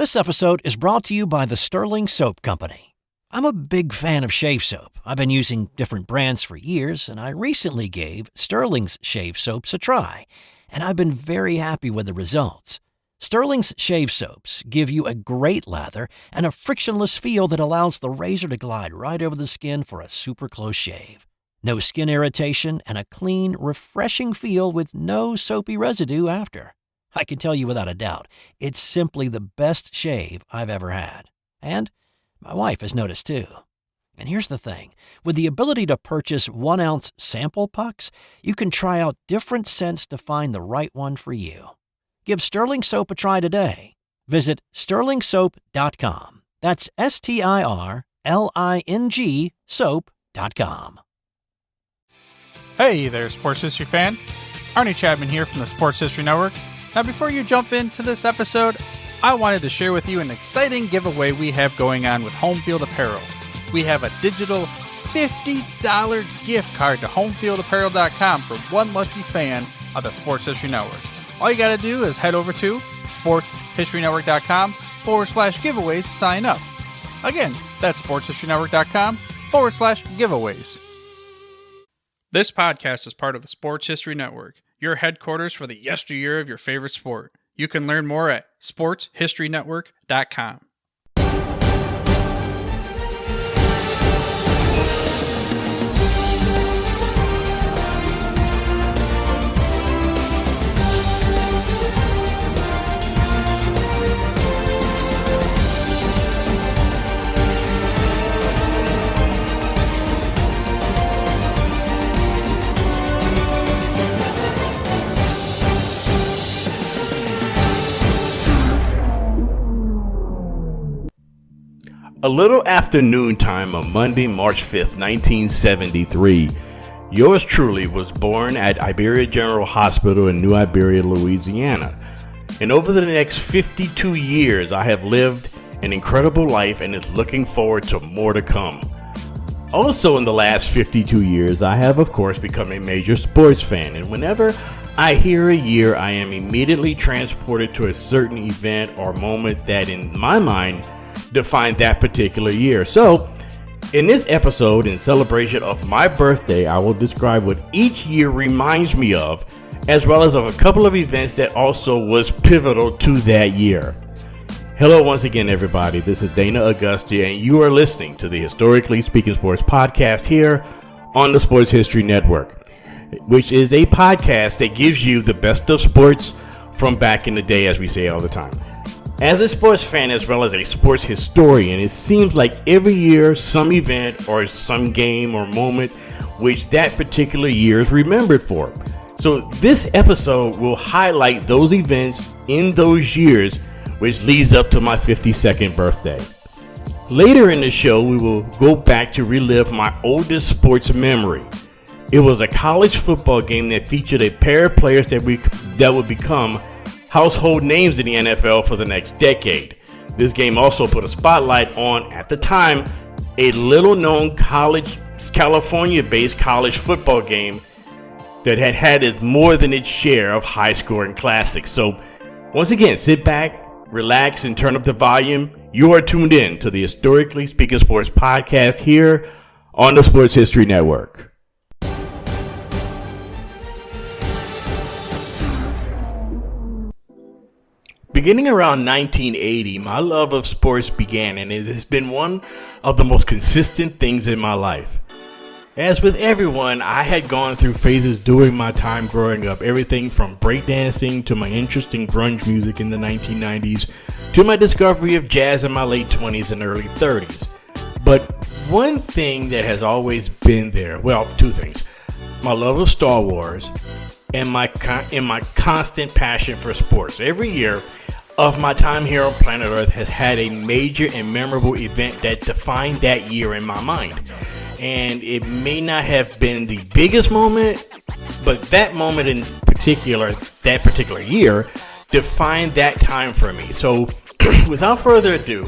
This episode is brought to you by the Sterling Soap Company. I'm a big fan of shave soap. I've been using different brands for years, and I recently gave Sterling's shave soaps a try, and I've been very happy with the results. Sterling's shave soaps give you a great lather and a frictionless feel that allows the razor to glide right over the skin for a super close shave. No skin irritation and a clean, refreshing feel with no soapy residue after. I can tell you without a doubt, it's simply the best shave I've ever had. And my wife has noticed too. And here's the thing. With the ability to purchase 1-ounce sample pucks, you can try out different scents to find the right one for you. Give Sterling Soap a try today. Visit sterlingsoap.com. That's STIRLING soap.com. Hey there, sports history fan. Arnie Chapman here from the Sports History Network. Now, before you jump into this episode, I wanted to share with you an exciting giveaway we have going on with Home Field Apparel. We have a digital $50 gift card to homefieldapparel.com for one lucky fan of the Sports History Network. All you got to do is head over to sportshistorynetwork.com/giveaways to sign up. Again, that's sportshistorynetwork.com/giveaways. This podcast is part of the Sports History Network, your headquarters for the yesteryear of your favorite sport. You can learn more at sportshistorynetwork.com. A little after noontime on Monday, March 5th, 1973, yours truly was born at Iberia General Hospital in New Iberia, Louisiana. And over the next 52 years, I have lived an incredible life and is looking forward to more to come. Also in the last 52 years, I have, of course, become a major sports fan. And whenever I hear a year, I am immediately transported to a certain event or moment that, in my mind, define that particular year. So, in this episode, in celebration of my birthday, I will describe what each year reminds me of, as well as of a couple of events that also was pivotal to that year. Hello once again, everybody. This is Dana Augusta, and you are listening to the Historically Speaking Sports podcast here on the Sports History Network, which is a podcast that gives you the best of sports from back in the day, as we say all the time. As a sports fan as well as a sports historian, it seems like every year some event or some game or moment which that particular year is remembered for. So this episode will highlight those events in those years which leads up to my 52nd birthday. Later in the show, we will go back to relive my oldest sports memory. It was a college football game that featured a pair of players that would become household names in the NFL for the next decade. This game also put a spotlight on, at the time, a little-known California-based college football game that had more than its share of high-scoring classics. So, once again, sit back, relax, and turn up the volume. You are tuned in to the Historically Speaking Sports podcast here on the Sports History Network. Beginning around 1980, my love of sports began, and it has been one of the most consistent things in my life. As with everyone, I had gone through phases during my time growing up, everything from breakdancing to my interest in grunge music in the 1990s, to my discovery of jazz in my late 20s and early 30s. But one thing that has always been there, well, two things: my love of Star Wars and my constant passion for sports. Every year of my time here on planet Earth has had a major and memorable event that defined that year in my mind. And it may not have been the biggest moment, but that moment in particular, that particular year, defined that time for me. So without further ado,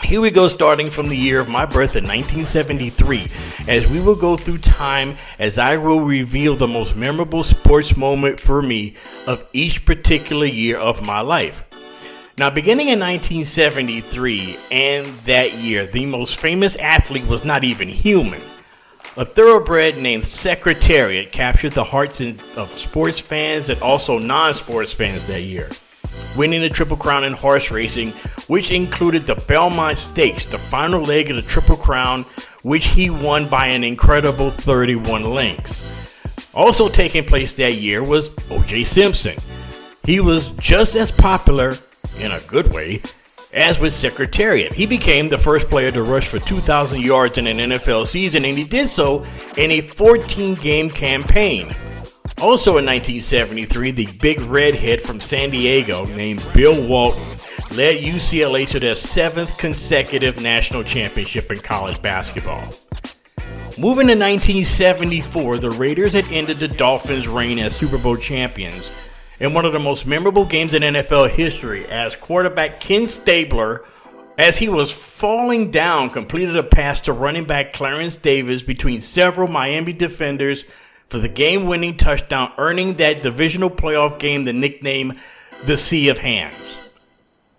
here we go, starting from the year of my birth in 1973, as we will go through time as I will reveal the most memorable sports moment for me of each particular year of my life. Now, beginning in 1973 and that year, the most famous athlete was not even human. A thoroughbred named Secretariat captured the hearts of sports fans and also non-sports fans that year, winning the Triple Crown in horse racing, which included the Belmont Stakes, the final leg of the Triple Crown, which he won by an incredible 31 lengths. Also taking place that year was O.J. Simpson. He was just as popular, in a good way, as with Secretariat. He became the first player to rush for 2,000 yards in an NFL season, and he did so in a 14-game campaign. Also in 1973, the big redhead from San Diego named Bill Walton led UCLA to their 7th consecutive national championship in college basketball. Moving to 1974, the Raiders had ended the Dolphins' reign as Super Bowl champions in one of the most memorable games in NFL history, as quarterback Ken Stabler, as he was falling down, completed a pass to running back Clarence Davis between several Miami defenders for the game-winning touchdown, earning that divisional playoff game the nickname the Sea of Hands.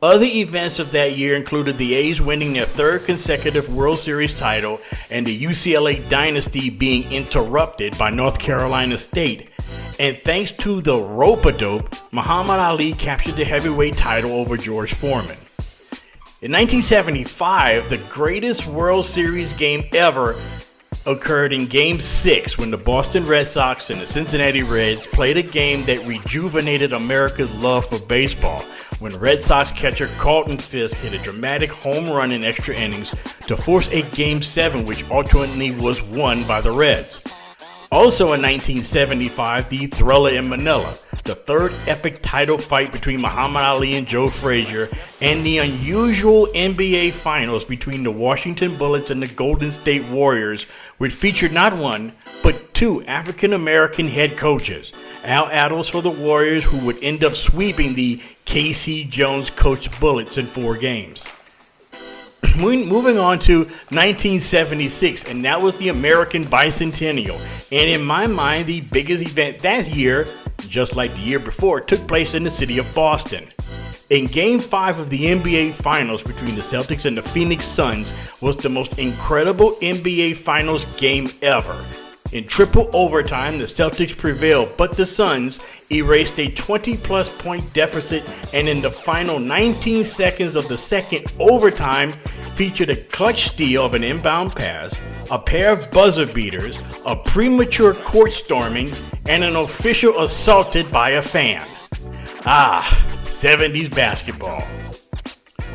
Other events of that year included the A's winning their 3rd consecutive World Series title and the UCLA dynasty being interrupted by North Carolina State. And thanks to the rope-a-dope, Muhammad Ali captured the heavyweight title over George Foreman. In 1975, the greatest World Series game ever occurred in Game 6 when the Boston Red Sox and the Cincinnati Reds played a game that rejuvenated America's love for baseball, when Red Sox catcher Carlton Fisk hit a dramatic home run in extra innings to force a Game 7, which ultimately was won by the Reds. Also in 1975, the Thriller in Manila, the 3rd epic title fight between Muhammad Ali and Joe Frazier, and the unusual NBA Finals between the Washington Bullets and the Golden State Warriors, which featured not one, but 2 African-American head coaches, Al Attles for the Warriors, who would end up sweeping the K.C. Jones-coached Bullets in 4 games. Moving on to 1976, and that was the American Bicentennial. And in my mind, the biggest event that year, just like the year before, took place in the city of Boston. In Game 5 of the NBA Finals between the Celtics and the Phoenix Suns was the most incredible NBA Finals game ever. In triple overtime, the Celtics prevailed, but the Suns erased a 20-plus point deficit, and in the final 19 seconds of the second overtime, featured a clutch steal of an inbound pass, a pair of buzzer beaters, a premature court storming, and an official assaulted by a fan. 70s basketball.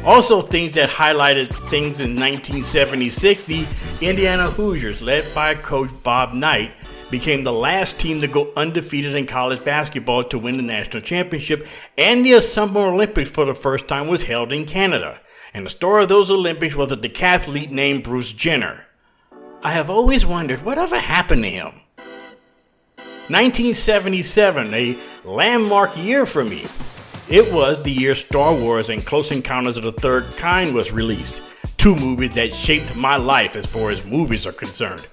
Also, things that highlighted things in 1976, the Indiana Hoosiers, led by Coach Bob Knight, became the last team to go undefeated in college basketball to win the national championship, and the Summer Olympics for the first time was held in Canada. And the star of those Olympics was a decathlete named Bruce Jenner. I have always wondered whatever happened to him. 1977, a landmark year for me. It was the year Star Wars and Close Encounters of the Third Kind was released. 2 movies that shaped my life as far as movies are concerned.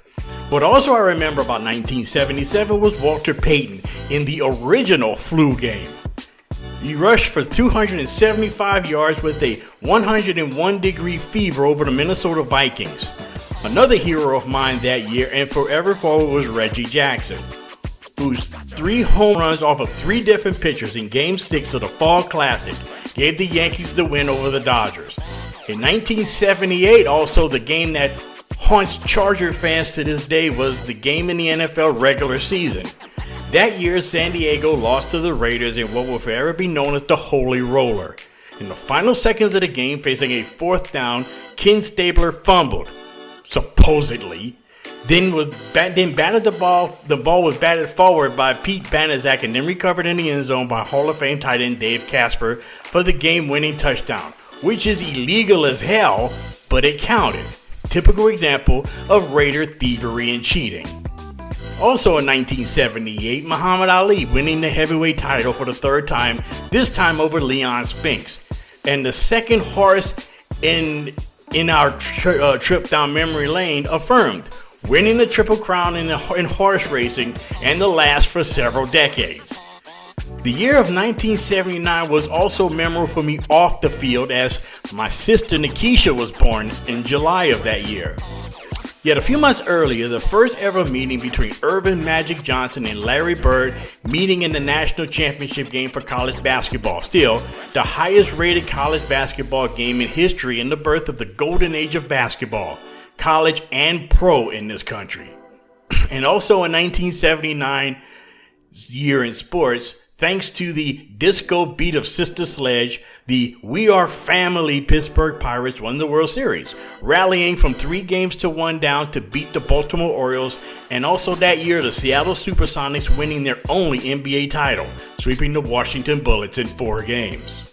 What also I remember about 1977 was Walter Payton in the original flu game. He rushed for 275 yards with a 101-degree fever over the Minnesota Vikings. Another hero of mine that year and forever forward was Reggie Jackson, whose 3 home runs off of 3 different pitchers in Game 6 of the Fall Classic gave the Yankees the win over the Dodgers. In 1978, also the game that haunts Charger fans to this day was the game in the NFL regular season. That year, San Diego lost to the Raiders in what will forever be known as the Holy Roller. In the final seconds of the game, facing a 4th down, Ken Stabler fumbled, supposedly. Then batted the ball. The ball was batted forward by Pete Banaszak and then recovered in the end zone by Hall of Fame tight end Dave Casper for the game-winning touchdown, which is illegal as hell, but it counted. Typical example of Raider thievery and cheating. Also in 1978, Muhammad Ali winning the heavyweight title for the 3rd time, this time over Leon Spinks. And the second horse in our trip down memory lane affirmed, winning the Triple Crown in horse racing and the last for several decades. The year of 1979 was also memorable for me off the field, as my sister Nikisha was born in July of that year. Yet a few months earlier, the first ever meeting between Irvin Magic Johnson and Larry Bird meeting in the national championship game for college basketball. Still, the highest rated college basketball game in history and the birth of the golden age of basketball, college and pro in this country. And also in 1979 year in sports, thanks to the disco beat of Sister Sledge, the We Are Family Pittsburgh Pirates won the World Series, rallying from 3-1 down to beat the Baltimore Orioles, and also that year the Seattle Supersonics winning their only NBA title, sweeping the Washington Bullets in 4 games.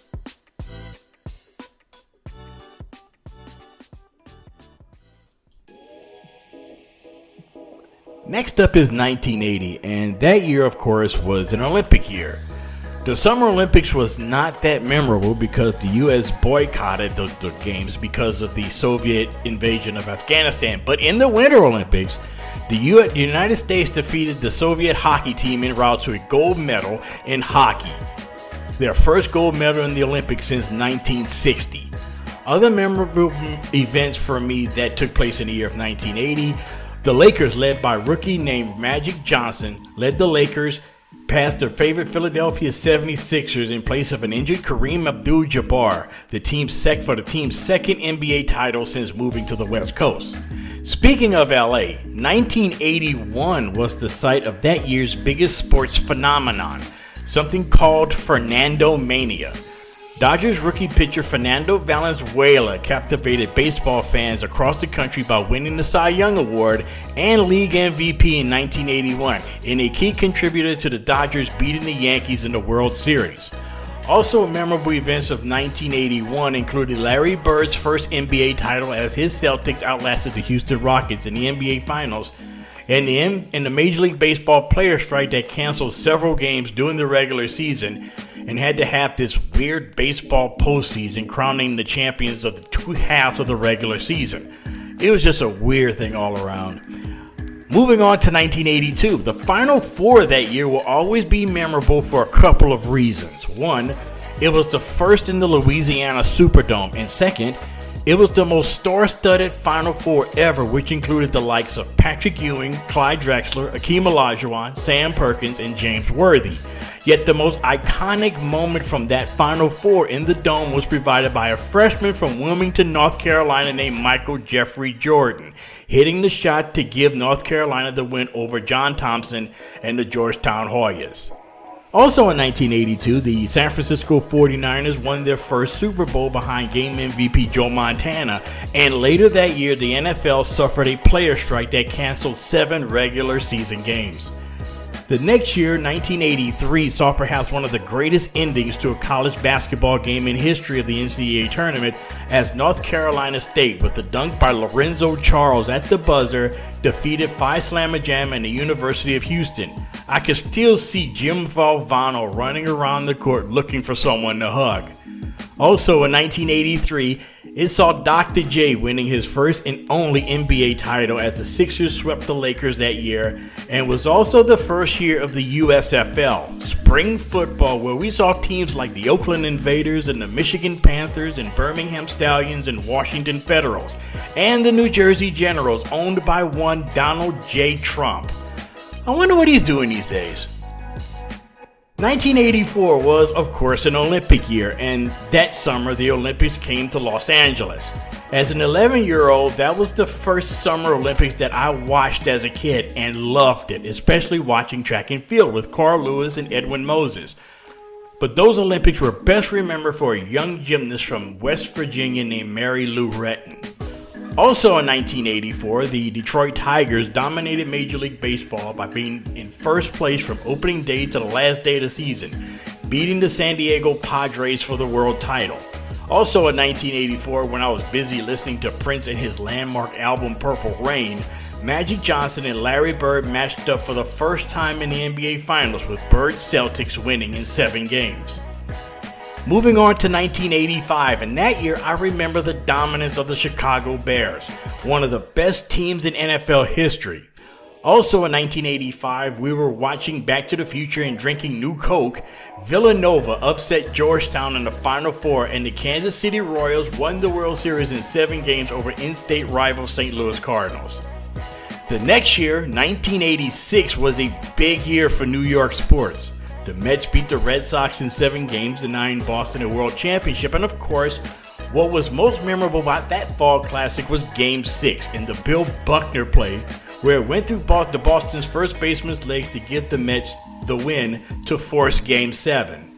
Next up is 1980, and that year, of course, was an Olympic year. The Summer Olympics was not that memorable because the U.S. boycotted the games because of the Soviet invasion of Afghanistan. But in the Winter Olympics, the United States defeated the Soviet hockey team en route to a gold medal in hockey, their first gold medal in the Olympics since 1960. Other memorable events for me that took place in the year of 1980, the Lakers, led by rookie named Magic Johnson, led the Lakers past their favorite Philadelphia 76ers in place of an injured Kareem Abdul-Jabbar, the team's second NBA title since moving to the West Coast. Speaking of LA, 1981 was the site of that year's biggest sports phenomenon, something called Fernando Mania. Dodgers rookie pitcher Fernando Valenzuela captivated baseball fans across the country by winning the Cy Young Award and League MVP in 1981, and a key contributor to the Dodgers beating the Yankees in the World Series. Also memorable events of 1981 included Larry Bird's first NBA title as his Celtics outlasted the Houston Rockets in the NBA Finals, and the Major League Baseball player strike that canceled several games during the regular season and had to have this weird baseball postseason crowning the champions of the 2 halves of the regular season. It was just a weird thing all around. Moving on to 1982, the Final Four that year will always be memorable for a couple of reasons. One, it was the first in the Louisiana Superdome, and second, it was the most star-studded Final Four ever, which included the likes of Patrick Ewing, Clyde Drexler, Akeem Olajuwon, Sam Perkins, and James Worthy. Yet the most iconic moment from that Final Four in the Dome was provided by a freshman from Wilmington, North Carolina named Michael Jeffrey Jordan, hitting the shot to give North Carolina the win over John Thompson and the Georgetown Hoyas. Also in 1982, the San Francisco 49ers won their first Super Bowl behind game MVP Joe Montana, and later that year the NFL suffered a player strike that canceled 7 regular season games. The next year, 1983, saw perhaps one of the greatest endings to a college basketball game in history of the NCAA tournament, as North Carolina State, with a dunk by Lorenzo Charles at the buzzer, defeated Phi Slamma Jam and the University of Houston. I could still see Jim Valvano running around the court looking for someone to hug. Also in 1983, it saw Dr. J winning his first and only NBA title as the Sixers swept the Lakers that year, and was also the first year of the USFL, spring football, where we saw teams like the Oakland Invaders and the Michigan Panthers and Birmingham Stallions and Washington Federals, and the New Jersey Generals, owned by one Donald J. Trump. I wonder what he's doing these days. 1984 was, of course, an Olympic year, and that summer the Olympics came to Los Angeles. As an 11-year-old, that was the first Summer Olympics that I watched as a kid and loved it, especially watching track and field with Carl Lewis and Edwin Moses. But those Olympics were best remembered for a young gymnast from West Virginia named Mary Lou Retton. Also in 1984, the Detroit Tigers dominated Major League Baseball by being in first place from opening day to the last day of the season, beating the San Diego Padres for the world title. Also in 1984, when I was busy listening to Prince and his landmark album Purple Rain, Magic Johnson and Larry Bird matched up for the first time in the NBA Finals, with Bird's Celtics winning in 7 games. Moving on to 1985, and that year I remember the dominance of the Chicago Bears, one of the best teams in NFL history. Also in 1985, we were watching Back to the Future and drinking New Coke. Villanova upset Georgetown in the Final Four, and the Kansas City Royals won the World Series in 7 games over in-state rival St. Louis Cardinals. The next year, 1986, was a big year for New York sports. The Mets beat the Red Sox in 7 games, denying Boston a world championship, and of course, what was most memorable about that fall classic was Game 6 in the Bill Buckner play, where it went through the Boston's first baseman's legs to give the Mets the win to force Game 7.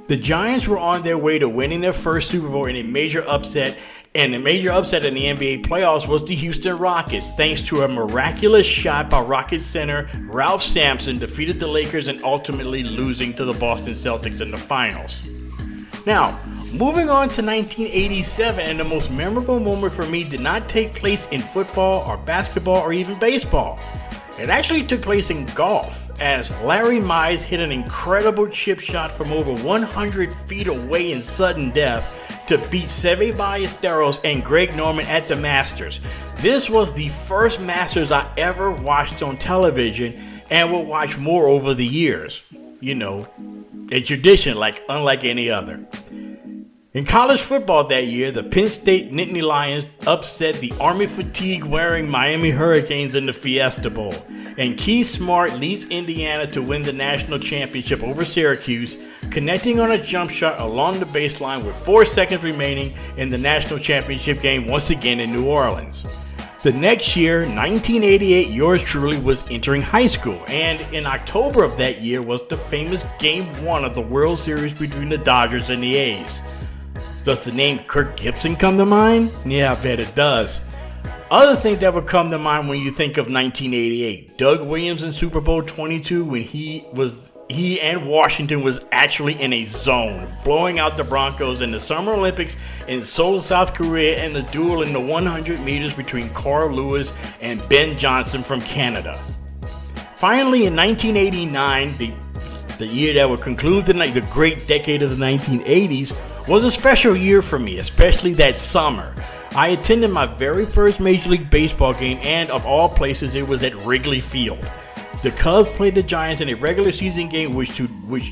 The Giants were on their way to winning their first Super Bowl in a major upset, and the major upset in the NBA playoffs was the Houston Rockets, thanks to a miraculous shot by Rockets center Ralph Sampson, defeated the Lakers and ultimately losing to the Boston Celtics in the finals. Now, moving on to 1987, and the most memorable moment for me did not take place in football or basketball or even baseball. It actually took place in golf, as Larry Mize hit an incredible chip shot from over 100 feet away in sudden death to beat Seve Ballesteros and Greg Norman at the Masters. This was the first Masters I ever watched on television and will watch more over the years. You know, a tradition unlike any other. In college football that year, the Penn State Nittany Lions upset the Army fatigue-wearing Miami Hurricanes in the Fiesta Bowl, and Keith Smart leads Indiana to win the national championship over Syracuse, connecting on a jump shot along the baseline with 4 seconds remaining in the national championship game once again in New Orleans. The next year, 1988, yours truly was entering high school, and in October of that year was the famous Game 1 of the World Series between the Dodgers and the A's. Does the name Kirk Gibson come to mind? Yeah, I bet it does. Other things that would come to mind when you think of 1988. Doug Williams in Super Bowl 22 when he and Washington was actually in a zone, blowing out the Broncos in the Summer Olympics in Seoul, South Korea, and the duel in the 100 meters between Carl Lewis and Ben Johnson from Canada. Finally, in 1989, the year that would conclude the great decade of the 1980s, was a special year for me, especially that summer. I attended my very first Major League Baseball game, and of all places, it was at Wrigley Field. The Cubs played the Giants in a regular season game, which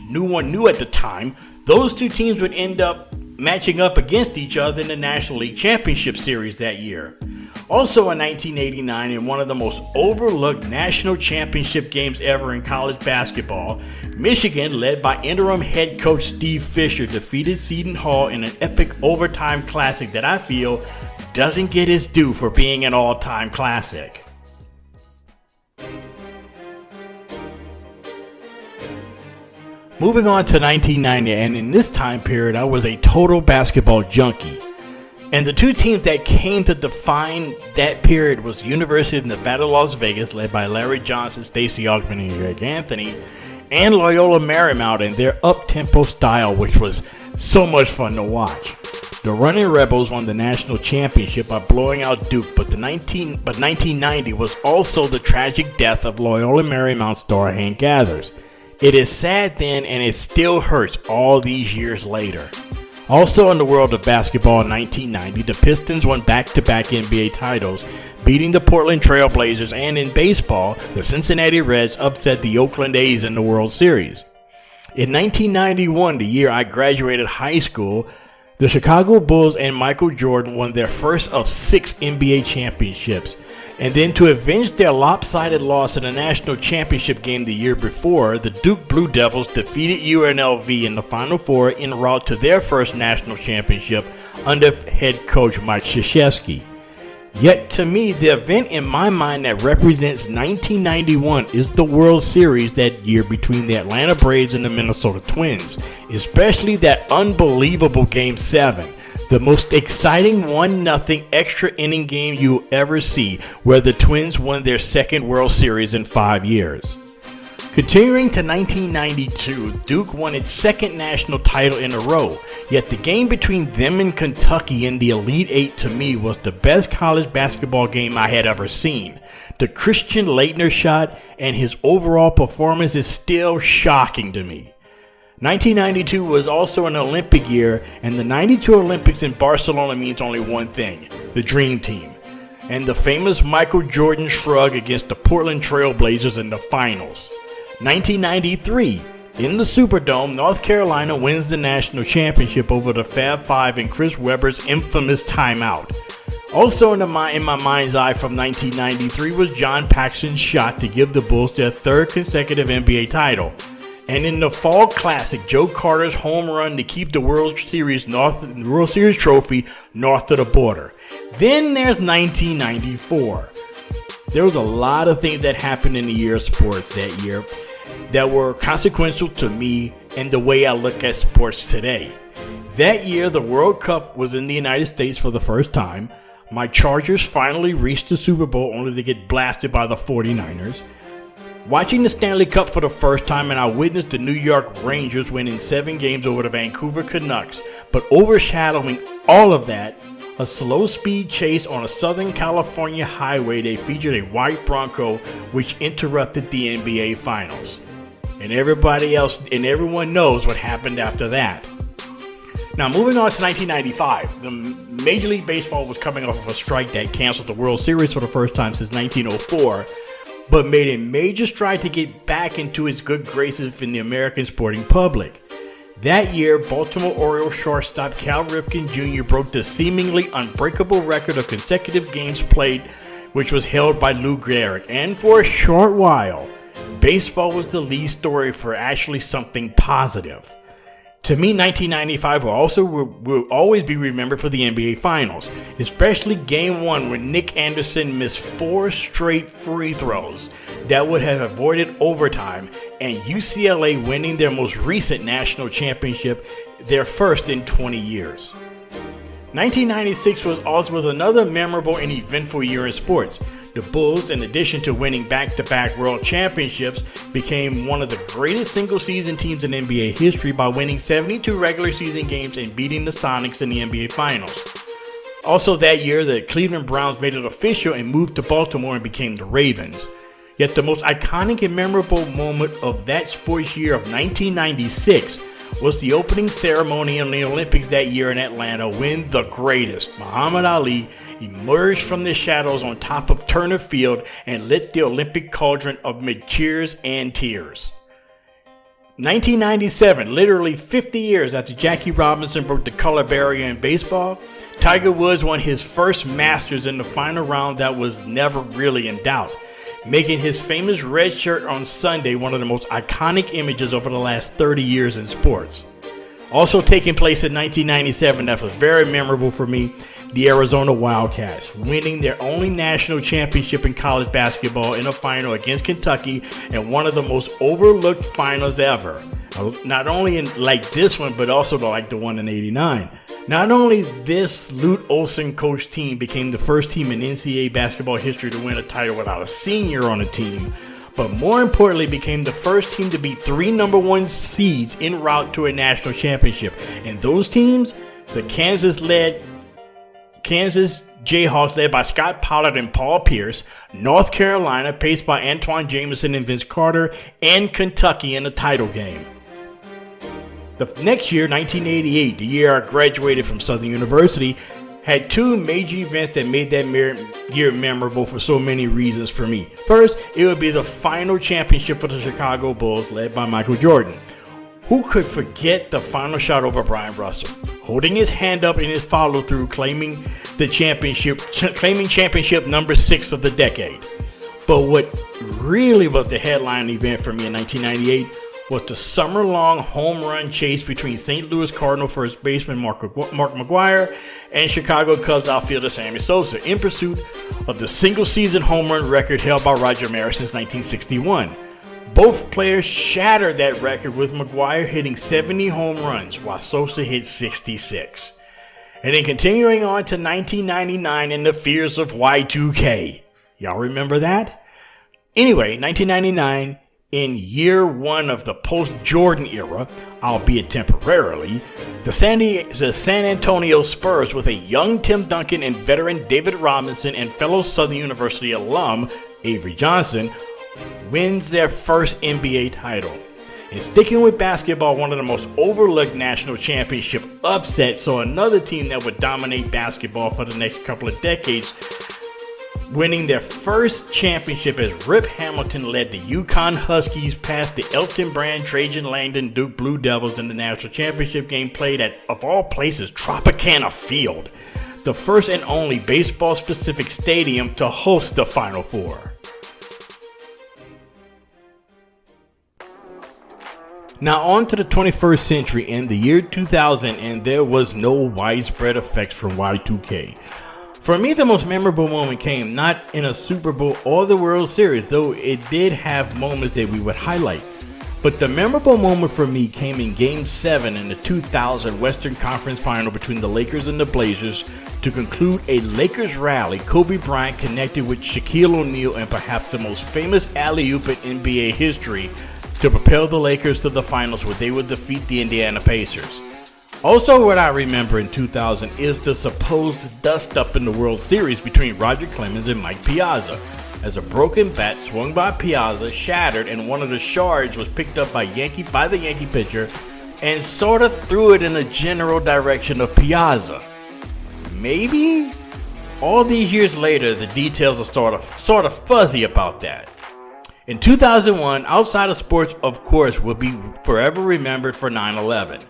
no one knew at the time. Those two teams would end up matching up against each other in the National League Championship Series that year. Also in 1989, in one of the most overlooked national championship games ever in college basketball, Michigan, led by interim head coach Steve Fisher, defeated Seton Hall in an epic overtime classic that I feel doesn't get its due for being an all-time classic. Moving on to 1990, and in this time period, I was a total basketball junkie. And the two teams that came to define that period was University of Nevada, Las Vegas, led by Larry Johnson, Stacey Augmon, and Greg Anthony, and Loyola Marymount and their up-tempo style, which was so much fun to watch. The Running Rebels won the national championship by blowing out Duke, but 1990 was also the tragic death of Loyola Marymount star Hank Gathers. It is sad then, and it still hurts all these years later. Also in the world of basketball in 1990, the Pistons won back-to-back NBA titles, beating the Portland Trail Blazers, and in baseball, the Cincinnati Reds upset the Oakland A's in the World Series. In 1991, the year I graduated high school, the Chicago Bulls and Michael Jordan won their first of 6 NBA championships. And then to avenge their lopsided loss in the national championship game the year before, the Duke Blue Devils defeated UNLV in the Final Four en route to their first national championship under head coach Mike Krzyzewski. Yet to me, the event in my mind that represents 1991 is the World Series that year between the Atlanta Braves and the Minnesota Twins, especially that unbelievable Game 7. The most exciting 1-0 extra inning game you'll ever see, where the Twins won their second World Series in 5 years. Continuing to 1992, Duke won its second national title in a row, yet the game between them and Kentucky in the Elite Eight to me was the best college basketball game I had ever seen. The Christian Laettner shot and his overall performance is still shocking to me. 1992 was also an Olympic year, and the 92 Olympics in Barcelona means only one thing: the Dream Team. and the famous Michael Jordan shrug against the Portland Trail Blazers in the finals. 1993, in the Superdome, North Carolina wins the national championship over the Fab Five and Chris Webber's infamous timeout. Also in my mind's eye from 1993 was John Paxson's shot to give the Bulls their third consecutive NBA title. And in the Fall Classic, Joe Carter's home run to keep the World Series trophy north of the border. Then there's 1994. There was a lot of things that happened in the year of sports that year that were consequential to me and the way I look at sports today. That year, the World Cup was in the United States for the first time. My Chargers finally reached the Super Bowl only to get blasted by the 49ers. Watching the Stanley Cup for the first time, and I witnessed the New York Rangers winning 7 games over the Vancouver Canucks. But overshadowing all of that, a slow speed chase on a Southern California highway that featured a white Bronco which interrupted the NBA Finals. And everyone knows what happened after that. Now, moving on to 1995, the Major League Baseball was coming off of a strike that canceled the World Series for the first time since 1904, but made a major stride to get back into its good graces in the American sporting public. That year, Baltimore Orioles shortstop Cal Ripken Jr. broke the seemingly unbreakable record of consecutive games played, which was held by Lou Gehrig. And for a short while, baseball was the lead story for actually something positive. To me, 1995 will always be remembered for the NBA Finals, especially Game 1 where Nick Anderson missed 4 straight free throws that would have avoided overtime, and UCLA winning their most recent national championship, their first in 20 years. 1996 was also another memorable and eventful year in sports. The Bulls, in addition to winning back-to-back world championships, became one of the greatest single-season teams in NBA history by winning 72 regular season games and beating the Sonics in the NBA Finals. Also that year, the Cleveland Browns made it official and moved to Baltimore and became the Ravens. Yet the most iconic and memorable moment of that sports year of 1996 was the opening ceremony in the Olympics that year in Atlanta when the greatest, Muhammad Ali, emerged from the shadows on top of Turner Field and lit the Olympic cauldron amid cheers and tears. 1997, literally 50 years after Jackie Robinson broke the color barrier in baseball, Tiger Woods won his first Masters in the final round that was never really in doubt, making his famous red shirt on Sunday one of the most iconic images over the last 30 years in sports. Also taking place in 1997, that was very memorable for me, the Arizona Wildcats, winning their only national championship in college basketball in a final against Kentucky and one of the most overlooked finals ever. Not only in like this one, but also like the one in '89. Not only this Lute Olson coached team became the first team in NCAA basketball history to win a title without a senior on the team, but more importantly became the first team to beat 3 number 1 seeds en route to a national championship. And those teams, the Kansas Jayhawks led by Scott Pollard and Paul Pierce, North Carolina paced by Antoine Jameson and Vince Carter, and Kentucky in the title game. The next year, 1988, the year I graduated from Southern University, had 2 major events that made that year memorable for so many reasons for me. First, it would be the final championship for the Chicago Bulls led by Michael Jordan. Who could forget the final shot over Brian Russell, holding his hand up in his follow-through, claiming championship number 6 of the decade. But what really was the headline event for me in 1998 was the summer-long home run chase between St. Louis Cardinal first baseman Mark McGwire and Chicago Cubs outfielder Sammy Sosa in pursuit of the single-season home run record held by Roger Maris since 1961. Both players shattered that record, with McGwire hitting 70 home runs while Sosa hit 66. And then continuing on to 1999 and the fears of Y2K. Y'all remember that? Anyway, 1999, in year 1 of the post-Jordan era, albeit temporarily, the San Antonio Spurs, with a young Tim Duncan and veteran David Robinson and fellow Southern University alum Avery Johnson, wins their first NBA title. And sticking with basketball, one of the most overlooked national championship upsets, so another team that would dominate basketball for the next couple of decades, winning their first championship as Rip Hamilton led the Yukon Huskies past the Elton Brand, Trajan Langdon, Duke Blue Devils in the national championship game played at, of all places, Tropicana Field, the first and only baseball-specific stadium to host the Final Four. Now on to the 21st century in the year 2000, and there was no widespread effects from Y2K. For me, the most memorable moment came not in a Super Bowl or the World Series, though it did have moments that we would highlight. But the memorable moment for me came in Game 7 in the 2000 Western Conference Final between the Lakers and the Blazers to conclude a Lakers rally. Kobe Bryant connected with Shaquille O'Neal and perhaps the most famous alley-oop in NBA history to propel the Lakers to the finals where they would defeat the Indiana Pacers. Also, what I remember in 2000 is the supposed dust-up in the World Series between Roger Clemens and Mike Piazza, as a broken bat swung by Piazza shattered and one of the shards was picked up by the Yankee pitcher and sort of threw it in the general direction of Piazza. Maybe? All these years later, the details are sort of fuzzy about that. In 2001, outside of sports, of course, will be forever remembered for 9/11.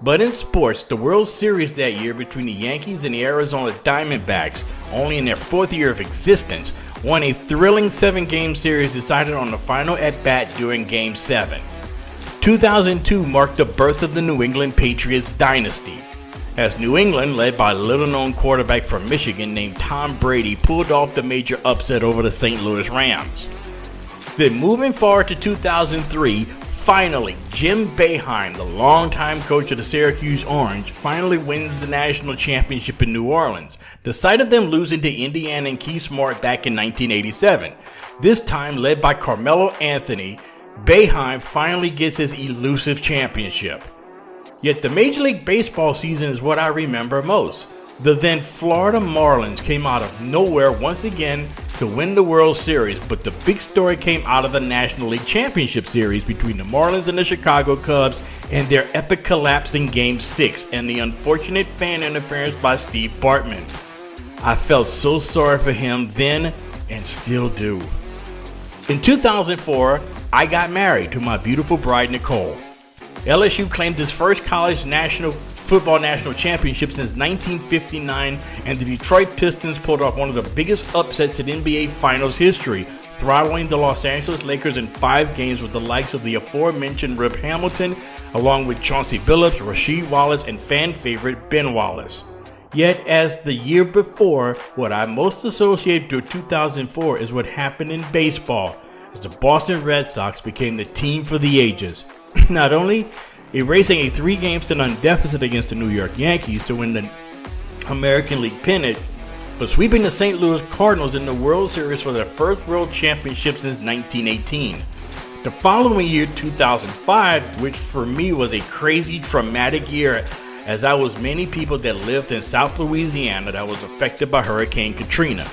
But in sports, the World Series that year between the Yankees and the Arizona Diamondbacks, only in their 4th year of existence, won a thrilling 7-game series decided on the final at-bat during Game 7. 2002 marked the birth of the New England Patriots dynasty, as New England, led by a little-known quarterback from Michigan named Tom Brady, pulled off the major upset over the St. Louis Rams. Then moving forward to 2003, finally, Jim Boeheim, the longtime coach of the Syracuse Orange, finally wins the national championship in New Orleans, the site of them losing to Indiana and Keith Smart back in 1987. This time, led by Carmelo Anthony, Boeheim finally gets his elusive championship. Yet the Major League Baseball season is what I remember most. The then Florida Marlins came out of nowhere once again to win the World Series, but the big story came out of the National League Championship Series between the Marlins and the Chicago Cubs and their epic collapse in Game 6 and the unfortunate fan interference by Steve Bartman. I felt so sorry for him then and still do. In 2004, I got married to my beautiful bride, Nicole. LSU claimed its first college football national championship since 1959, and the Detroit Pistons pulled off one of the biggest upsets in NBA Finals history, throttling the Los Angeles Lakers in 5 games with the likes of the aforementioned Rip Hamilton, along with Chauncey Billups, Rasheed Wallace, and fan favorite Ben Wallace. Yet, as the year before, what I most associate with 2004 is what happened in baseball, as the Boston Red Sox became the team for the ages. Not only erasing a 3-game sit-on deficit against the New York Yankees to win the American League pennant, but sweeping the St. Louis Cardinals in the World Series for their first World Championship since 1918. The following year, 2005, which for me was a crazy, traumatic year, as I was many people that lived in South Louisiana that was affected by Hurricane Katrina.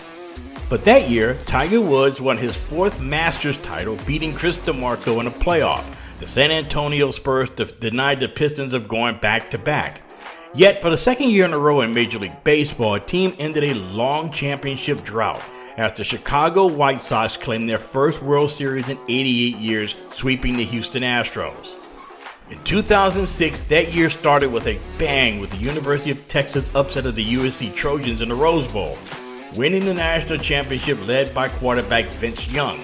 But that year, Tiger Woods won his 4th Masters title, beating Chris DeMarco in a playoff. The San Antonio Spurs denied the Pistons of going back-to-back. Yet, for the 2nd year in a row in Major League Baseball, a team ended a long championship drought as the Chicago White Sox claimed their first World Series in 88 years, sweeping the Houston Astros. In 2006, that year started with a bang with the University of Texas upset of the USC Trojans in the Rose Bowl, winning the national championship led by quarterback Vince Young.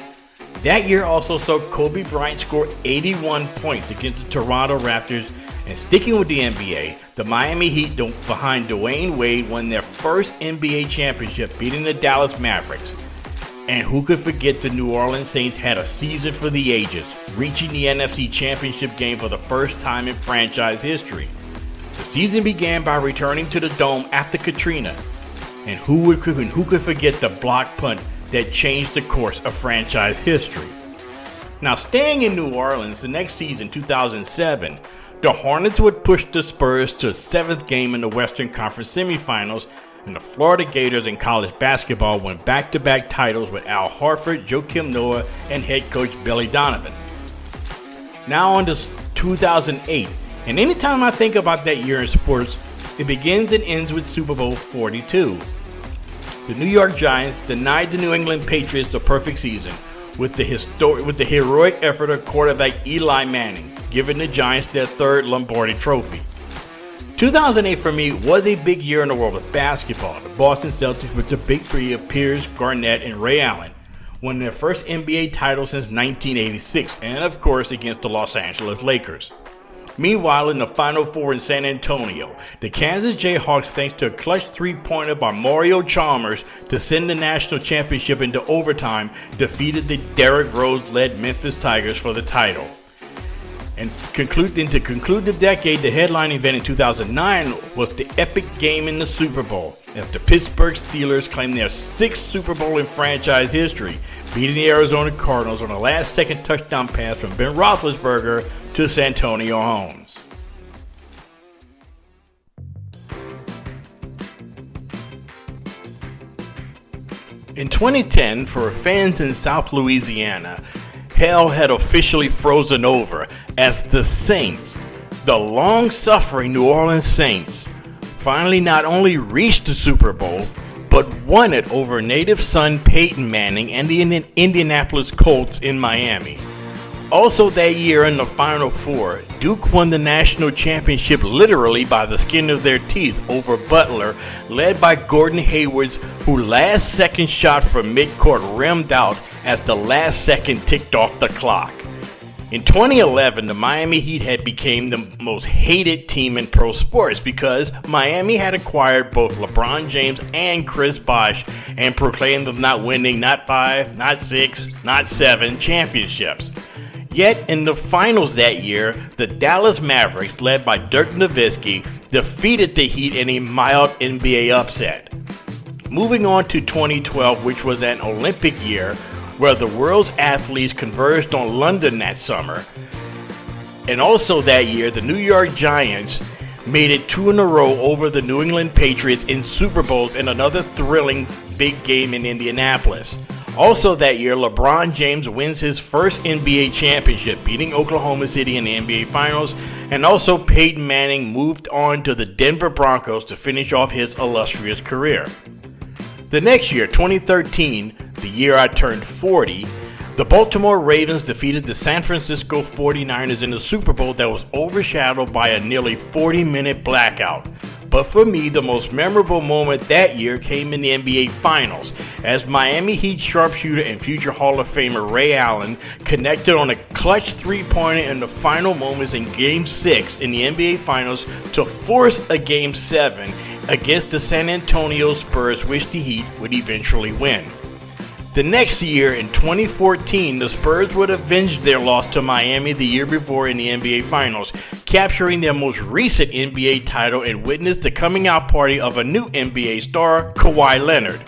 That year also saw Kobe Bryant score 81 points against the Toronto Raptors, and sticking with the NBA, the Miami Heat behind Dwayne Wade won their first NBA championship, beating the Dallas Mavericks. And who could forget the New Orleans Saints had a season for the ages, reaching the NFC Championship game for the first time in franchise history. The season began by returning to the Dome after Katrina, and who could forget the block punt that changed the course of franchise history. Now, staying in New Orleans, the next season, 2007, the Hornets would push the Spurs to a 7th game in the Western Conference semifinals, and the Florida Gators in college basketball won back-to-back titles with Al Horford, Joakim Noah, and head coach Billy Donovan. Now on to 2008, and anytime I think about that year in sports, it begins and ends with Super Bowl 42. the New York Giants denied the New England Patriots a perfect season with the heroic effort of quarterback Eli Manning, giving the Giants their third Lombardi trophy. 2008 for me was a big year in the world of basketball. The Boston Celtics, with the big three of Pierce, Garnett, and Ray Allen, won their first NBA title since 1986, and of course against the Los Angeles Lakers. Meanwhile, in the Final Four in San Antonio, the Kansas Jayhawks, thanks to a clutch three-pointer by Mario Chalmers to send the national championship into overtime, defeated the Derrick Rose-led Memphis Tigers for the title. And to conclude the decade, the headline event in 2009 was the epic game in the Super Bowl, as the Pittsburgh Steelers claimed their sixth Super Bowl in franchise history, beating the Arizona Cardinals on a last-second touchdown pass from Ben Roethlisberger to Santonio Holmes. In 2010, for fans in South Louisiana, hell had officially frozen over as the Saints, the long-suffering New Orleans Saints, finally not only reached the Super Bowl, but won it over native son Peyton Manning and the Indianapolis Colts in Miami. Also that year in the Final Four, Duke won the national championship literally by the skin of their teeth over Butler, led by Gordon Hayward's last-second shot from midcourt rimmed out as the last second ticked off the clock. In 2011, the Miami Heat had become the most hated team in pro sports because Miami had acquired both LeBron James and Chris Bosh and proclaimed them not winning not 5, not 6, not 7 championships. Yet, in the finals that year, the Dallas Mavericks, led by Dirk Nowitzki, defeated the Heat in a mild NBA upset. Moving on to 2012, which was an Olympic year, where the world's athletes converged on London that summer. And also that year, the New York Giants made it 2 in a row over the New England Patriots in Super Bowls in another thrilling big game in Indianapolis. Also that year, LeBron James wins his first NBA championship, beating Oklahoma City in the NBA Finals, and also Peyton Manning moved on to the Denver Broncos to finish off his illustrious career. The next year, 2013, the year I turned 40, the Baltimore Ravens defeated the San Francisco 49ers in the Super Bowl that was overshadowed by a nearly 40-minute blackout. But for me, the most memorable moment that year came in the NBA Finals, as Miami Heat sharpshooter and future Hall of Famer Ray Allen connected on a clutch three-pointer in the final moments in Game 6 in the NBA Finals to force a Game 7 against the San Antonio Spurs, which the Heat would eventually win. The next year, in 2014, the Spurs would avenge their loss to Miami the year before in the NBA Finals, capturing their most recent NBA title and witnessed the coming out party of a new NBA star, Kawhi Leonard.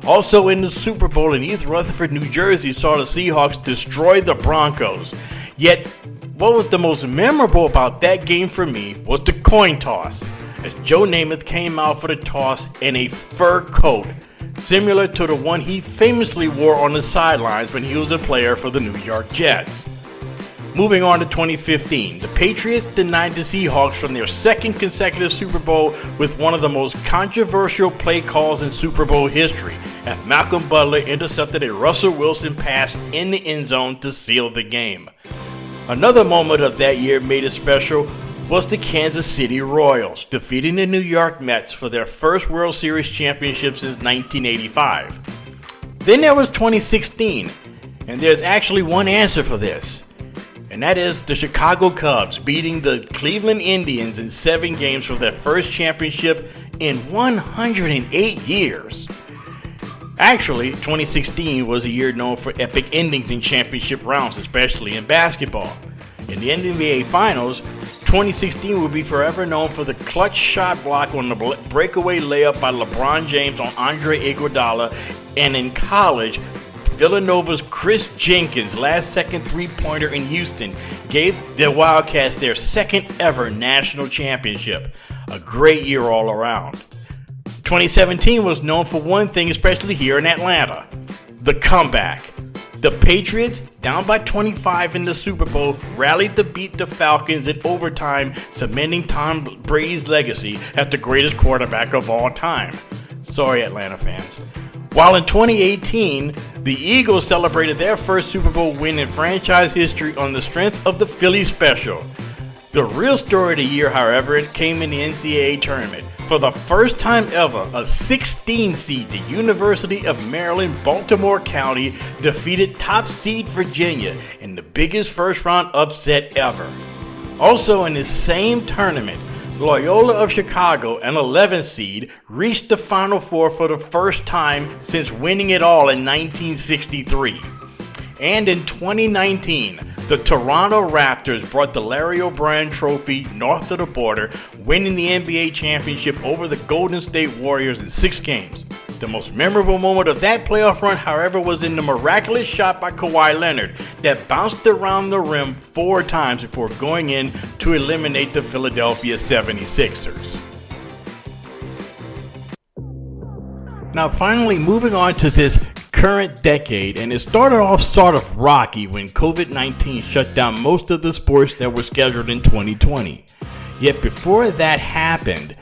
Also in the Super Bowl in East Rutherford, New Jersey, saw the Seahawks destroy the Broncos. Yet, what was the most memorable about that game for me was the coin toss, as Joe Namath came out for the toss in a fur coat, similar to the one he famously wore on the sidelines when he was a player for the New York Jets. Moving on to 2015, the Patriots denied the Seahawks from their second consecutive Super Bowl with one of the most controversial play calls in Super Bowl history, as Malcolm Butler intercepted a Russell Wilson pass in the end zone to seal the game. Another moment of that year made it special was the Kansas City Royals, defeating the New York Mets for their first World Series championship since 1985. Then there was 2016, and there's actually one answer for this, and that is the Chicago Cubs beating the Cleveland Indians in 7 games for their first championship in 108 years. Actually, 2016 was a year known for epic endings in championship rounds, especially in basketball. In the NBA Finals, 2016 will be forever known for the clutch shot block on the breakaway layup by LeBron James on Andre Iguodala, and in college, Villanova's Chris Jenkins' last-second three-pointer in Houston gave the Wildcats their second ever national championship. A great year all around. 2017 was known for one thing, especially here in Atlanta: the comeback. The Patriots, down by 25 in the Super Bowl, rallied to beat the Falcons in overtime, cementing Tom Brady's legacy as the greatest quarterback of all time. Sorry, Atlanta fans. While in 2018, the Eagles celebrated their first Super Bowl win in franchise history on the strength of the Philly Special. The real story of the year, however, it came in the NCAA tournament. For the first time ever, a 16 seed, the University of Maryland, Baltimore County, defeated top seed Virginia in the biggest first-round upset ever. Also in this same tournament, Loyola of Chicago, an 11 seed, reached the Final Four for the first time since winning it all in 1963. And in 2019, the Toronto Raptors brought the Larry O'Brien Trophy north of the border, winning the NBA championship over the Golden State Warriors in 6 games. The most memorable moment of that playoff run, however, was in the miraculous shot by Kawhi Leonard that bounced around the rim 4 times before going in to eliminate the Philadelphia 76ers. Now finally, moving on to this current decade, and it started off sort of rocky when COVID-19 shut down most of the sports that were scheduled in 2020. Yet before that happened,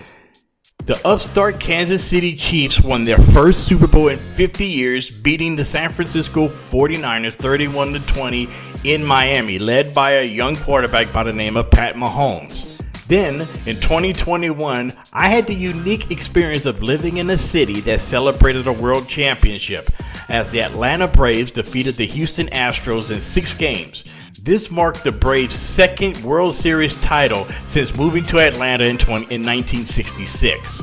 the upstart Kansas City Chiefs won their first Super Bowl in 50 years, beating the San Francisco 49ers 31-20 in Miami, led by a young quarterback by the name of Pat Mahomes. Then, in 2021, I had the unique experience of living in a city that celebrated a world championship as the Atlanta Braves defeated the Houston Astros in 6 games. This marked the Braves' second World Series title since moving to Atlanta in 1966.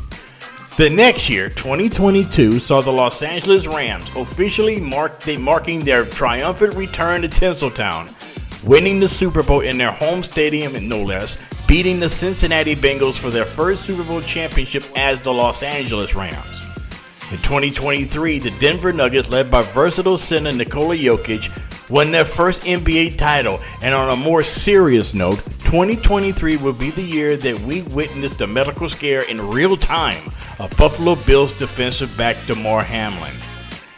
The next year, 2022, saw the Los Angeles Rams officially marking their triumphant return to Tinseltown, winning the Super Bowl in their home stadium and no less, beating the Cincinnati Bengals for their first Super Bowl championship as the Los Angeles Rams. In 2023, the Denver Nuggets, led by versatile center Nikola Jokic, won their first NBA title. And on a more serious note, 2023 will be the year that we witnessed the medical scare in real time of Buffalo Bills defensive back Damar Hamlin.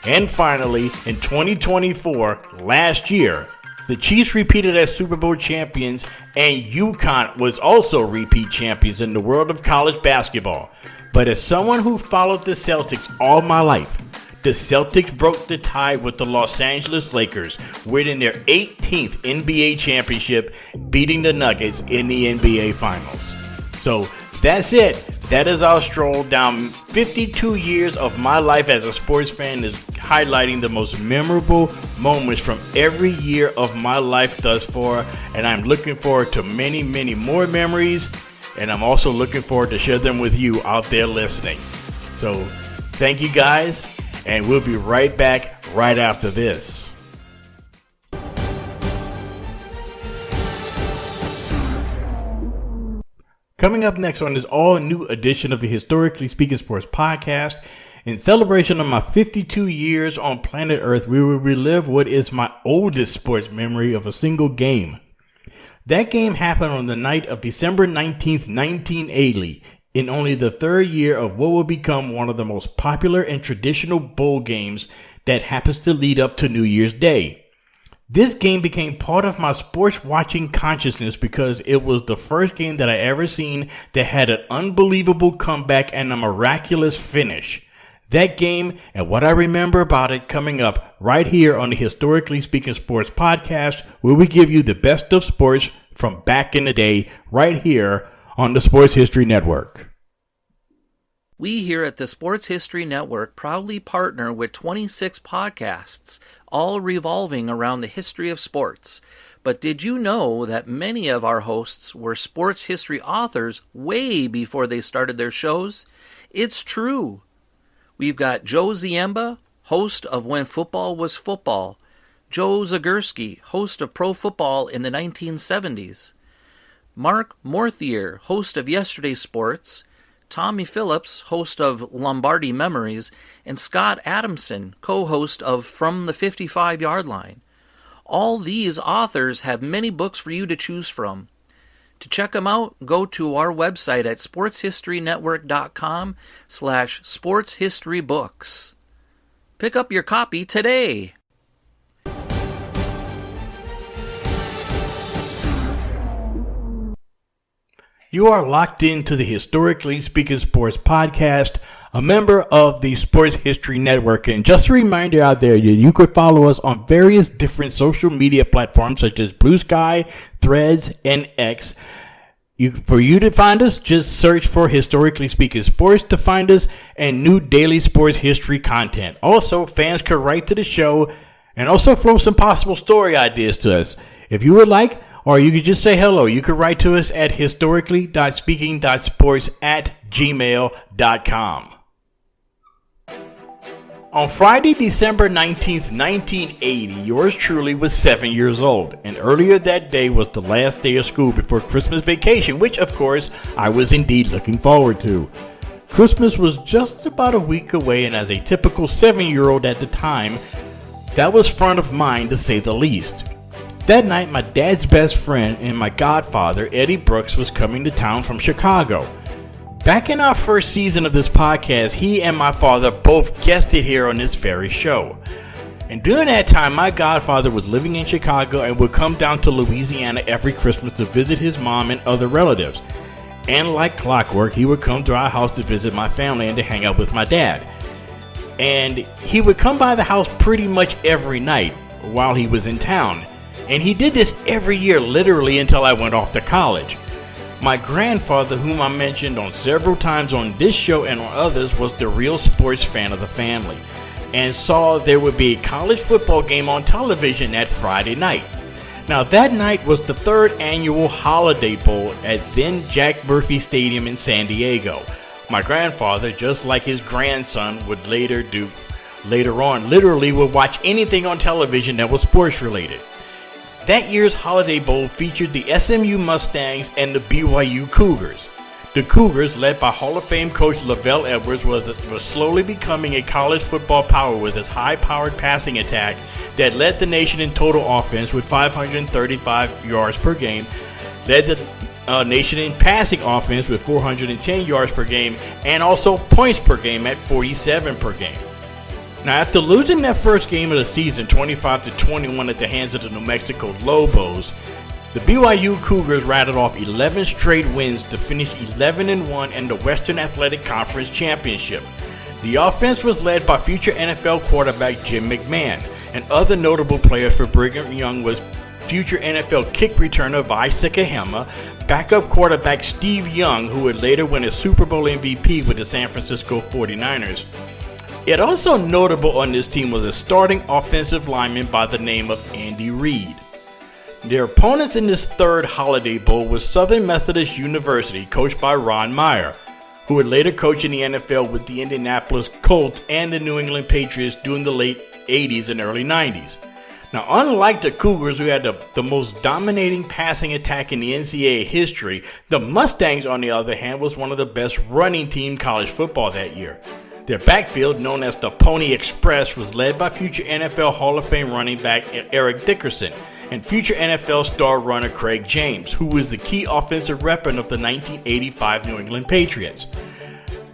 And finally, in 2024, last year, the Chiefs repeated as Super Bowl champions, and UConn was also repeat champions in the world of college basketball. But as someone who followed the Celtics all my life, the Celtics broke the tie with the Los Angeles Lakers, winning their 18th NBA championship, beating the Nuggets in the NBA Finals. So that's it. That is our stroll down 52 years of my life as a sports fan, is highlighting the most memorable moments from every year of my life thus far. And I'm looking forward to many, many more memories. And I'm also looking forward to share them with you out there listening. So thank you guys, and we'll be right back right after this. Coming up next on this all-new edition of the Historically Speaking Sports Podcast, in celebration of my 52 years on planet Earth, we will relive what is my oldest sports memory of a single game. That game happened on the night of December 19th, 1980, in only the 3rd year of what will become one of the most popular and traditional bowl games that happens to lead up to New Year's Day. This game became part of my sports watching consciousness because it was the first game that I ever seen that had an unbelievable comeback and a miraculous finish. That game and what I remember about it coming up right here on the Historically Speaking Sports Podcast, where we give you the best of sports from back in the day right here on the Sports History Network. We here at the Sports History Network proudly partner with 26 podcasts, all revolving around the history of sports. But did you know that many of our hosts were sports history authors way before they started their shows? It's true. We've got Joe Ziemba, host of When Football Was Football, Joe Zagurski, host of Pro Football in the 1970s, Mark Morthier, host of Yesterday Sports, Tommy Phillips, host of Lombardi Memories, and Scott Adamson, co-host of From the 55-Yard Line. All these authors have many books for you to choose from. To check them out, go to our website at sportshistorynetwork.com/sportshistorybooks. Pick up your copy today. You are locked into the Historically Speaking Sports Podcast. a member of the Sports History Network. And just a reminder out there, you could follow us on various different social media platforms such as Blue Sky, Threads, and X. For you to find us, just search for Historically Speaking Sports to find us and new daily sports history content. Also, fans could write to the show and also throw some possible story ideas to us. If you would like, or you could just say hello, you could write to us at historically.speaking.sports@gmail.com. On Friday, December 19th, 1980, yours truly was 7 years old, and earlier that day was the last day of school before Christmas vacation, which, of course, I was indeed looking forward to. Christmas was just about a week away, and as a typical 7-year-old at the time, that was front of mind to say the least. That night, my dad's best friend and my godfather, Eddie Brooks, was coming to town from Chicago. Back in our first season of this podcast, he and my father both guested here on this very show. And during that time, my godfather was living in Chicago and would come down to Louisiana every Christmas to visit his mom and other relatives. And like clockwork, he would come to our house to visit my family and to hang out with my dad. And he would come by the house pretty much every night while he was in town. And he did this every year, literally until I went off to college. My grandfather, whom I mentioned on several times on this show and on others, was the real sports fan of the family and saw there would be a college football game on television that Friday night. Now, that night was the third annual Holiday Bowl at then Jack Murphy Stadium in San Diego. My grandfather, just like his grandson would later on, literally would watch anything on television that was sports related. That year's Holiday Bowl featured the SMU Mustangs and the BYU Cougars. The Cougars, led by Hall of Fame coach Lavelle Edwards, was slowly becoming a college football power with its high-powered passing attack that led the nation in total offense with 535 yards per game, led the nation in passing offense with 410 yards per game, and also points per game at 47 per game. Now, after losing that first game of the season, 25-21 at the hands of the New Mexico Lobos, the BYU Cougars rattled off 11 straight wins to finish 11-1 in the Western Athletic Conference Championship. The offense was led by future NFL quarterback Jim McMahon, and other notable players for Brigham Young was future NFL kick returner Vi Sikahema, backup quarterback Steve Young, who would later win a Super Bowl MVP with the San Francisco 49ers. Yet also notable on this team was a starting offensive lineman by the name of Andy Reid. Their opponents in this third Holiday Bowl was Southern Methodist University, coached by Ron Meyer, who would later coach in the NFL with the Indianapolis Colts and the New England Patriots during the late 80s and early 90s. Now, unlike the Cougars, who had the most dominating passing attack in the NCAA history, the Mustangs, on the other hand, was one of the best running team in college football that year. Their backfield, known as the Pony Express, was led by future NFL Hall of Fame running back Eric Dickerson and future NFL star runner Craig James, who was the key offensive weapon of the 1985 New England Patriots.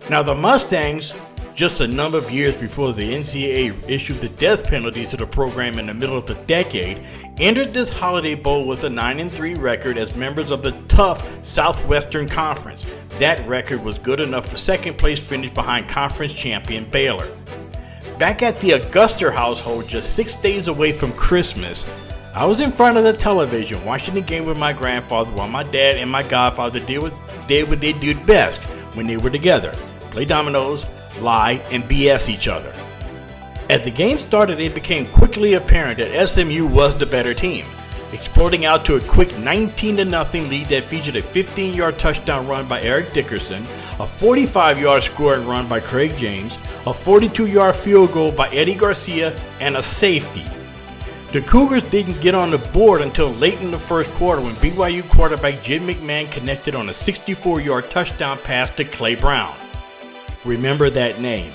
Now, the Mustangs, just a number of years before the NCAA issued the death penalty to the program in the middle of the decade, entered this Holiday Bowl with a 9-3 record as members of the tough Southwestern Conference. That record was good enough for second place finish behind conference champion Baylor. Back at the Augusta household, just 6 days away from Christmas, I was in front of the television watching the game with my grandfather while my dad and my godfather did what they did best when they were together: play dominoes, lie, and BS each other. As the game started, it became quickly apparent that SMU was the better team, exploding out to a quick 19-0 lead that featured a 15-yard touchdown run by Eric Dickerson, a 45-yard scoring run by Craig James, a 42-yard field goal by Eddie Garcia, and a safety. The Cougars didn't get on the board until late in the first quarter when BYU quarterback Jim McMahon connected on a 64-yard touchdown pass to Clay Brown. Remember that name.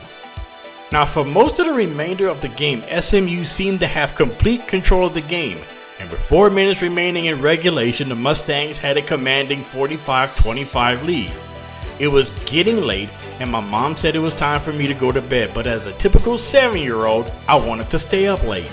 Now, for most of the remainder of the game, SMU seemed to have complete control of the game, and with 4 minutes remaining in regulation, the Mustangs had a commanding 45-25 lead. It was getting late, and my mom said it was time for me to go to bed, but as a typical 7-year-old, I wanted to stay up late.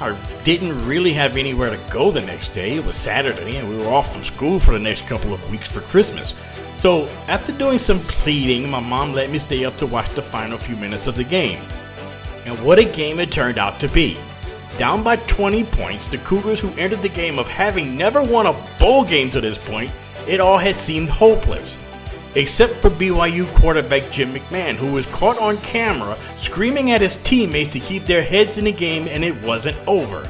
I didn't really have anywhere to go the next day. It was Saturday, and we were off from school for the next couple of weeks for Christmas. So after doing some pleading, my mom let me stay up to watch the final few minutes of the game. And what a game it turned out to be. Down by 20 points, the Cougars, who entered the game of having never won a bowl game to this point, it all had seemed hopeless. Except for BYU quarterback Jim McMahon, who was caught on camera screaming at his teammates to keep their heads in the game, and it wasn't over.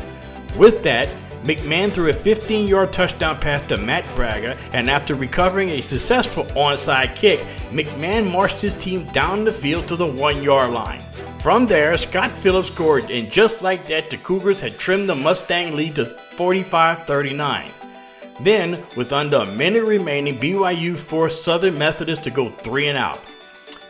With that, McMahon threw a 15-yard touchdown pass to Matt Braga, and after recovering a successful onside kick, McMahon marched his team down the field to the 1-yard line. From there, Scott Phillips scored, and just like that, the Cougars had trimmed the Mustang lead to 45-39. Then, with under a minute remaining, BYU forced Southern Methodist to go 3 and out.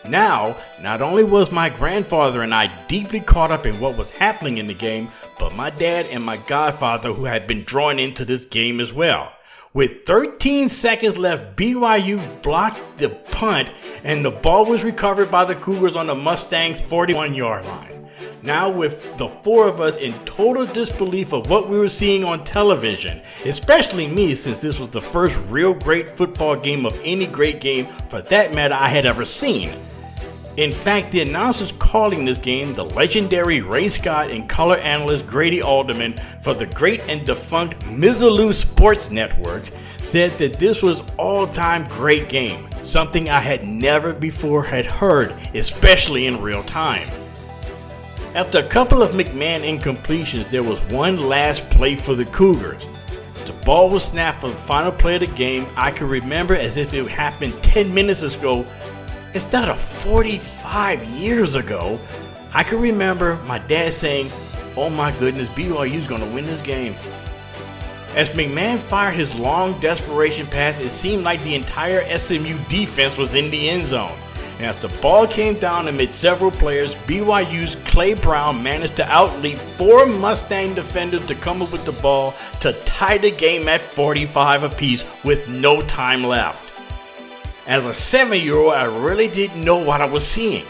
Now, not only was my grandfather and I deeply caught up in what was happening in the game, but my dad and my godfather, who had been drawn into this game as well. With 13 seconds left, BYU blocked the punt and the ball was recovered by the Cougars on the Mustang's 41-yard line. Now, with the four of us in total disbelief of what we were seeing on television, especially me, since this was the first real great football game of any great game, for that matter, I had ever seen. In fact, the announcers calling this game, the legendary Ray Scott and color analyst Grady Alderman for the great and defunct Mizzaloo Sports Network, said that this was all-time great game, something I had never before had heard, especially in real time. After a couple of McMahon incompletions, there was one last play for the Cougars. The ball was snapped for the final play of the game. I can remember as if it happened 10 minutes ago instead of 45 years ago. I can remember my dad saying, "Oh my goodness, BYU's going to win this game." As McMahon fired his long desperation pass, it seemed like the entire SMU defense was in the end zone. And as the ball came down amid several players, BYU's Clay Brown managed to outleap 4 Mustang defenders to come up with the ball to tie the game at 45 apiece with no time left. As a 7-year-old, I really didn't know what I was seeing,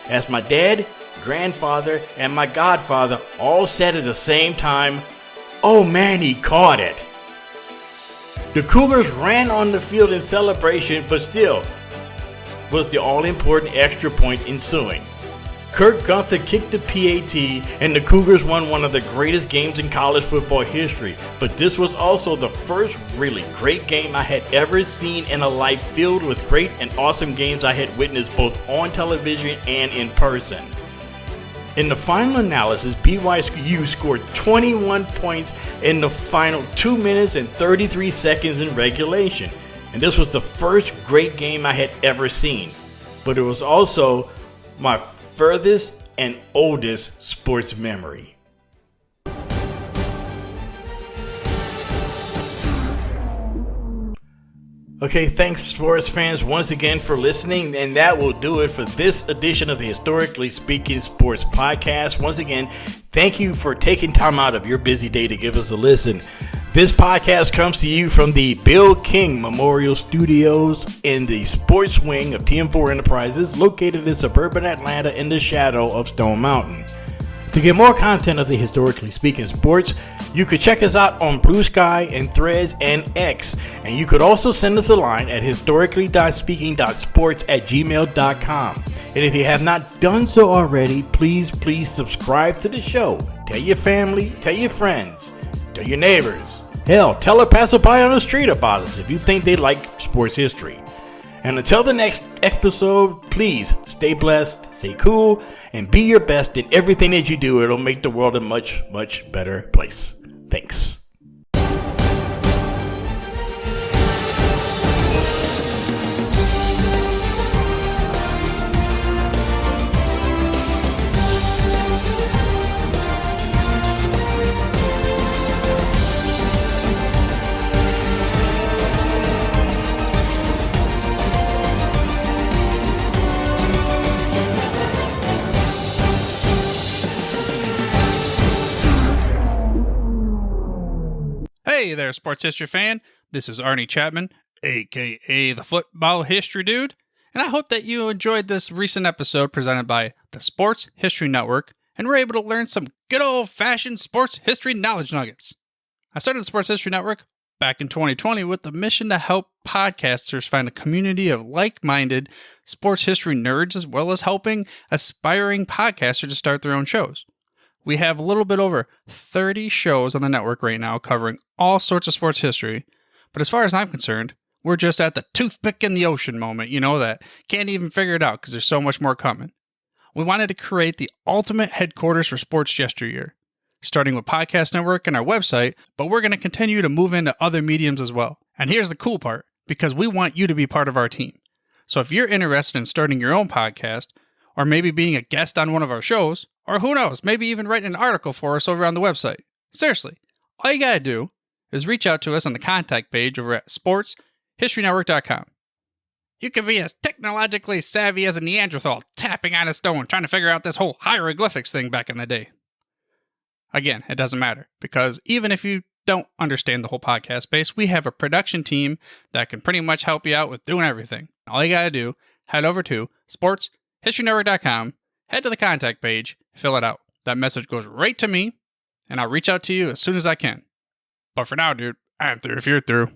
as my dad, grandfather, and my godfather all said at the same time, "Oh man, he caught it." The Cougars ran on the field in celebration, but still was the all-important extra point ensuing. Kurt Gunther kicked the PAT, and the Cougars won one of the greatest games in college football history. But this was also the first really great game I had ever seen in a life filled with great and awesome games I had witnessed both on television and in person. In the final analysis, BYU scored 21 points in the final 2 minutes and 33 seconds in regulation. And this was the first great game I had ever seen. But it was also my furthest and oldest sports memory. Okay, thanks sports fans once again for listening, and that will do it for this edition of the Historically Speaking Sports Podcast. Once again, thank you for taking time out of your busy day to give us a listen. This podcast comes to you from the Bill King Memorial Studios in the sports wing of TM4 Enterprises, located in suburban Atlanta in the shadow of Stone Mountain. To get more content of the Historically Speaking Sports, you could check us out on Blue Sky and Threads and X. And you could also send us a line at historically.speaking.sports@gmail.com. And if you have not done so already, please subscribe to the show. Tell your family, tell your friends, tell your neighbors. Hell, tell a passerby on the street about us if you think they like sports history. And until the next episode, please stay blessed, stay cool, and be your best in everything that you do. It'll make the world a much, much better place. Thanks. Hey there, sports history fan. This is Arnie Chapman, aka the Football History Dude, and I hope that you enjoyed this recent episode presented by the Sports History Network and were able to learn some good old-fashioned sports history knowledge nuggets. I started the Sports History Network back in 2020 with the mission to help podcasters find a community of like-minded sports history nerds, as well as helping aspiring podcasters to start their own shows. We have a little bit over 30 shows on the network right now covering all sorts of sports history, but as far as I'm concerned, we're just at the toothpick in the ocean moment, that can't even figure it out because there's so much more coming. We wanted to create the ultimate headquarters for sports yesteryear, starting with Podcast Network and our website, but we're going to continue to move into other mediums as well. And here's the cool part, because we want you to be part of our team. So if you're interested in starting your own podcast, or maybe being a guest on one of our shows, or who knows, maybe even writing an article for us over on the website. Seriously, all you gotta do is reach out to us on the contact page over at sportshistorynetwork.com. You can be as technologically savvy as a Neanderthal tapping on a stone trying to figure out this whole hieroglyphics thing back in the day. Again, it doesn't matter, because even if you don't understand the whole podcast space, we have a production team that can pretty much help you out with doing everything. All you gotta do, head over to sportshistorynetwork.com, head to the contact page, fill it out. That message goes right to me, and I'll reach out to you as soon as I can. But for now, dude, I'm through if you're through.